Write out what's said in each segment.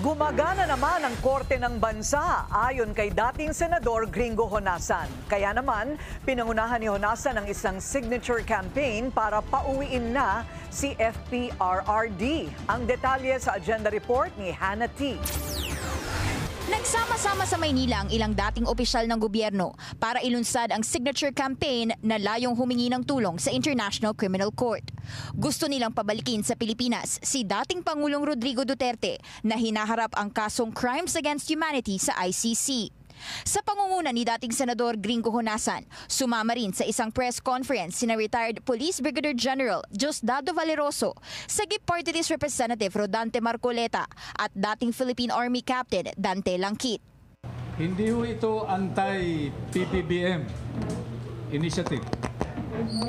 Gumagana naman ang korte ng bansa ayon kay dating Senador Gringo Honasan. Kaya naman, pinangunahan ni Honasan ang isang signature campaign para pauwiin na si FPRRD. Ang detalye sa agenda report ni Hannah T. Nagsama-sama sa Maynila ang ilang dating opisyal ng gobyerno para ilunsad ang signature campaign na layong humingi ng tulong sa International Criminal Court. Gusto nilang pabalikin sa Pilipinas si dating Pangulong Rodrigo Duterte na hinaharap ang kasong Crimes Against Humanity sa ICC. Sa pangunguna ni dating Senador Gringo Honasan, sumama rin sa isang press conference sina retired Police Brigadier General Diosdado Valeroso, Sagip Party List Representative Rodante Marcoleta at dating Philippine Army Captain Dante Langkit. Hindi ho ito anti-PBBM initiative.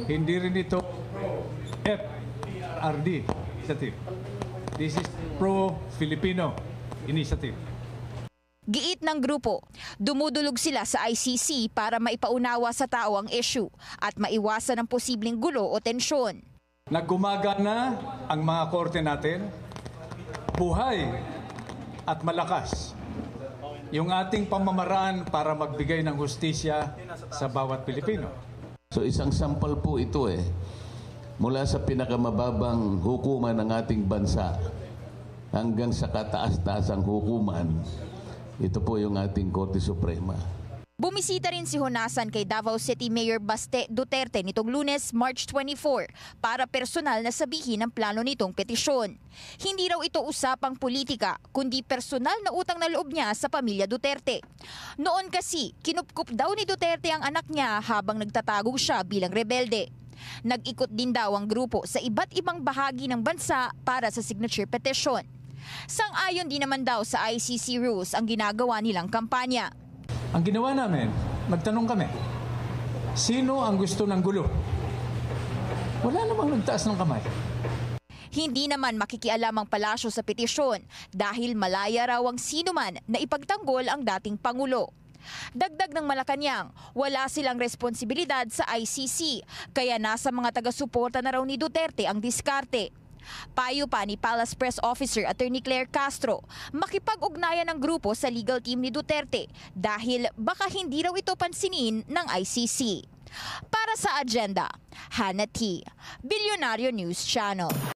Hindi rin ito FPRRD initiative. This is pro-Filipino initiative. Giit ng grupo, dumudulog sila sa ICC para maipaunawa sa tao ang issue at maiwasan ang posibleng gulo o tensyon. Naggumagana ang mga korte natin, buhay at malakas yung ating pamamaraan para magbigay ng hustisya sa bawat Pilipino. So isang sampal po ito mula sa pinakamababang hukuman ng ating bansa hanggang sa kataas-taasang hukuman. Ito po yung ating Korte Suprema. Bumisita rin si Honasan kay Davao City Mayor Baste Duterte nitong Lunes, March 24 para personal na sabihin ang plano nitong petisyon. Hindi raw ito usapang politika kundi personal na utang na loob niya sa pamilya Duterte. Noon kasi, kinupkup daw ni Duterte ang anak niya habang nagtatago siya bilang rebelde. Nag-ikot din daw ang grupo sa iba't ibang bahagi ng bansa para sa signature petition. Sang-ayon din naman daw sa ICC rules ang ginagawa nilang kampanya. Ang ginawa namin, magtanong kami, sino ang gusto ng gulo? Wala namang nagtaas ng kamay. Hindi naman makikialam ang palasyo sa petisyon dahil malaya raw ang sinuman na ipagtanggol ang dating Pangulo. Dagdag ng Malacanang, wala silang responsibilidad sa ICC kaya nasa mga taga-suporta na raw ni Duterte ang diskarte. Payo pa ni Palace Press Officer Attorney Claire Castro, makipag-ugnayan ng grupo sa legal team ni Duterte dahil baka hindi raw ito pansinin ng ICC. Para sa agenda, Hannah T, Bilyonaryo News Channel.